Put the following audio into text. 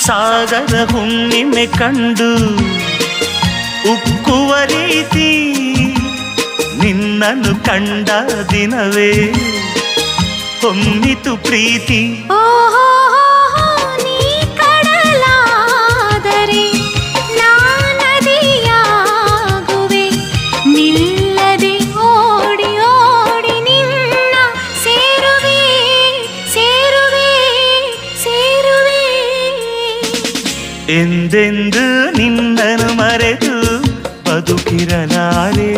ಸಾಗರ ಹುಣ್ಣಿಮೆ ಕಂಡು ಉಕ್ಕುವ ರೀತಿ ನಿನ್ನನ್ನು ಕಂಡ ದಿನವೇ ಹೊಮ್ಮಿತು ಪ್ರೀತಿ. ನೀ ಕಡಲಾದರೆ ನಾನದಿಯಾಗುವೆ, ನಿಲ್ಲದೆ ಓಡಿ ಓಡಿ ನಿನ್ನ ಸೇರುವೆ ಸೇರುವೆ ಸೇರುವೆ. ಎಂದೆಂದು ನಿನ್ನನ್ನು ಮರೆತು ಬದುಕಿರಲಾರೆ.